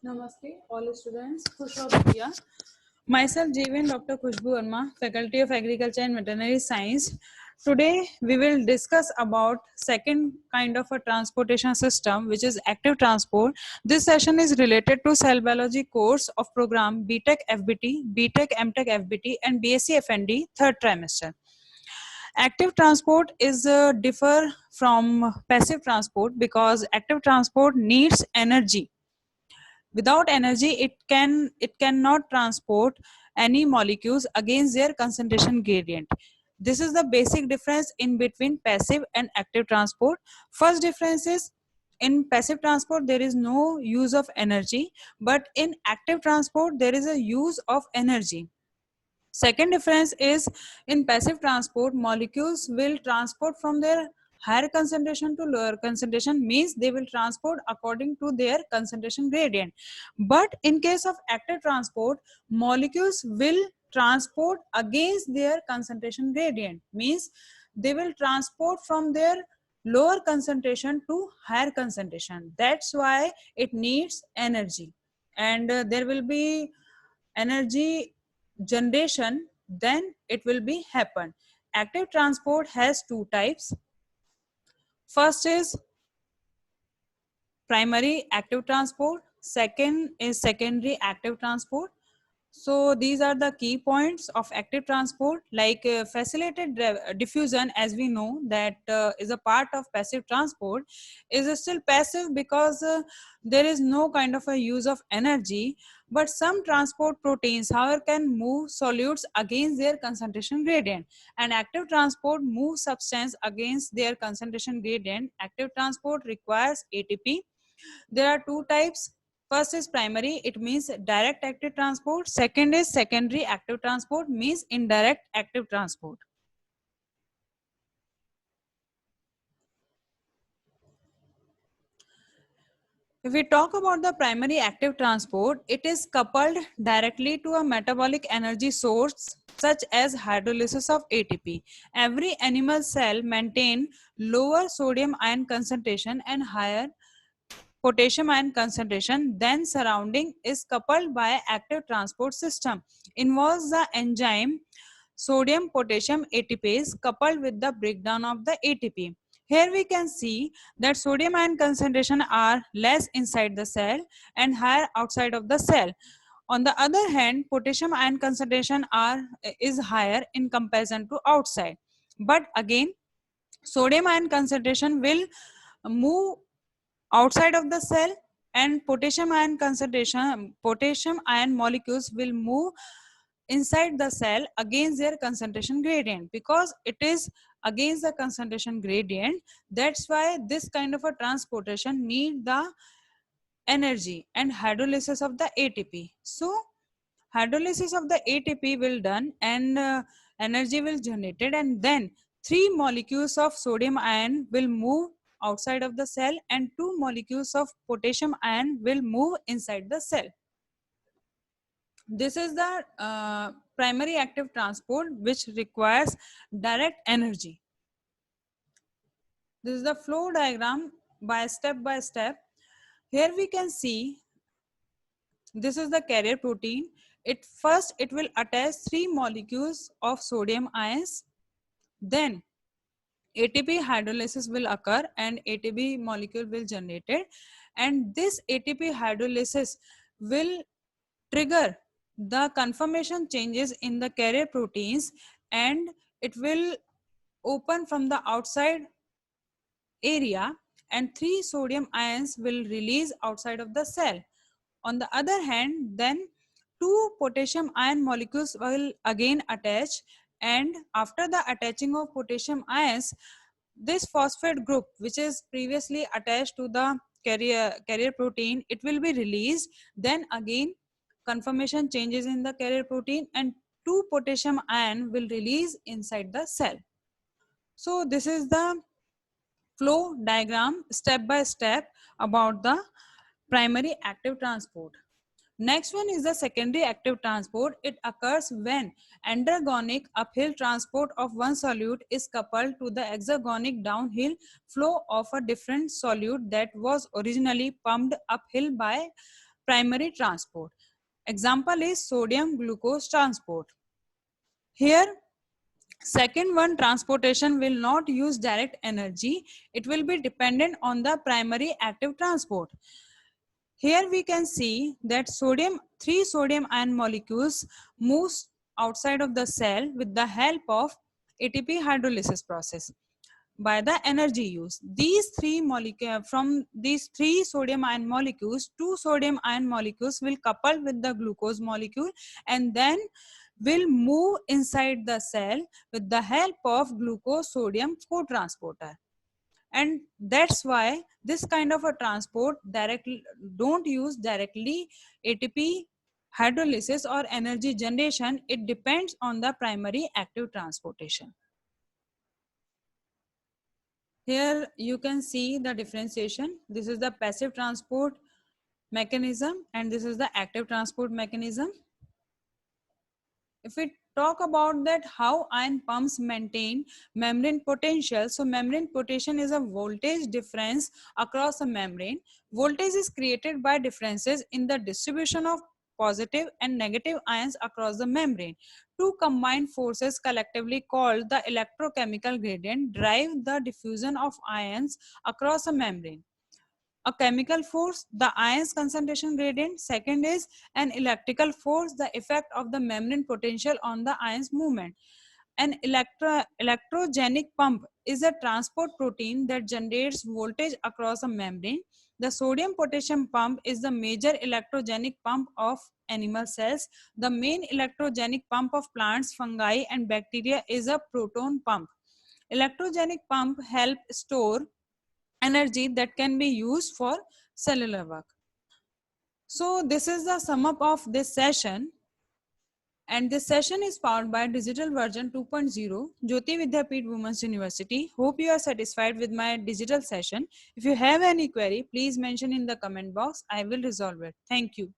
Namaste, all students. Khushbu Bhaiya. Myself, Jeevan Dr. Khushbu Verma, Faculty of Agriculture and Veterinary Science. Today, we will discuss about second kind of a transportation system, which is active transport. This session is related to cell biology course of program BTech FBT, BTech MTech FBT, and BSc FND third trimester. Active transport is differ from passive transport because active transport needs energy. Without energy, it cannot transport any molecules against their concentration gradient. This is the basic difference in between passive and active transport. First difference is, in passive transport there is no use of energy, but in active transport there is a use of energy. Second difference is, in passive transport, molecules will transport from their higher concentration to lower concentration, means they will transport according to their concentration gradient. But in case of active transport, molecules will transport against their concentration gradient, means they will transport from their lower concentration to higher concentration. That's why it needs energy, and there will be energy generation, then it will be happen. Active transport has two types. First is primary active transport, second is secondary active transport. So these are the key points of active transport, like facilitated diffusion, as we know that is a part of passive transport, is still passive because there is no kind of a use of energy. But some transport proteins, however, can move solutes against their concentration gradient, and active transport moves substance against their concentration gradient. Active transport requires ATP. There are two types. First is primary, it means direct active transport. Second is secondary active transport, means indirect active transport. If we talk about the primary active transport, it is coupled directly to a metabolic energy source such as hydrolysis of ATP. Every animal cell maintain lower sodium ion concentration and higher potassium ion concentration then surrounding, is coupled by active transport system, involves the enzyme sodium potassium ATPase coupled with the breakdown of the ATP. Here we can see that sodium ion concentration are less inside the cell and higher outside of the cell. On the other hand, potassium ion concentration is higher in comparison to outside. But again, sodium ion concentration will move outside of the cell, and potassium ion molecules will move inside the cell against their concentration gradient. Because it is against the concentration gradient, that's why this kind of a transportation need the energy and hydrolysis of the ATP. So hydrolysis of the ATP will done, and energy will generated, and then three molecules of sodium ion will move outside of the cell and two molecules of potassium ion will move inside the cell. This is the primary active transport, which requires direct energy. This is the flow diagram by step. Here we can see, this is the carrier protein. It will attach three molecules of sodium ions. Then ATP hydrolysis will occur and ATP molecule will generated, and this ATP hydrolysis will trigger the conformation changes in the carrier proteins, and it will open from the outside area, and three sodium ions will release outside of the cell. On the other hand, then two potassium ion molecules will again attach, and after the attaching of potassium ions, this phosphate group, which is previously attached to the carrier protein, it will be released. Then again conformation changes in the carrier protein, and two potassium ion will release inside the cell. So this is the flow diagram step by step about the primary active transport. Next one is the secondary active transport. It occurs when endergonic uphill transport of one solute is coupled to the exergonic downhill flow of a different solute that was originally pumped uphill by primary transport. Example is sodium glucose transport. Here, second one, transportation will not use direct energy. It will be dependent on the primary active transport. Here we can see that three sodium ion molecules moves outside of the cell with the help of ATP hydrolysis process by the energy use. These three molecules, from these three sodium ion molecules, two sodium ion molecules will couple with the glucose molecule and then will move inside the cell with the help of glucose sodium co-transporter. And that's why this kind of a transport directly don't use directly ATP hydrolysis or energy generation. It depends on the primary active transportation. Here you can see the differentiation. This is the passive transport mechanism and this is the active transport mechanism. If we talk about that how ion pumps maintain membrane potential, so membrane potential is a voltage difference across a membrane. Voltage is created by differences in the distribution of positive and negative ions across the membrane. Two combined forces collectively called the electrochemical gradient drive the diffusion of ions across a membrane. A chemical force, the ions concentration gradient. Second is an electrical force, the effect of the membrane potential on the ions movement. An electrogenic pump is a transport protein that generates voltage across a membrane. The sodium potassium pump is the major electrogenic pump of animal cells. The main electrogenic pump of plants, fungi and bacteria is a proton pump. Electrogenic pump help store energy that can be used for cellular work. So this is the sum up of this session, and this session is powered by Digital Version 2.0, Jyoti Vidyapeeth Women's University. Hope you are satisfied with my digital session. If you have any query, please mention in the comment box. I will resolve it. Thank you.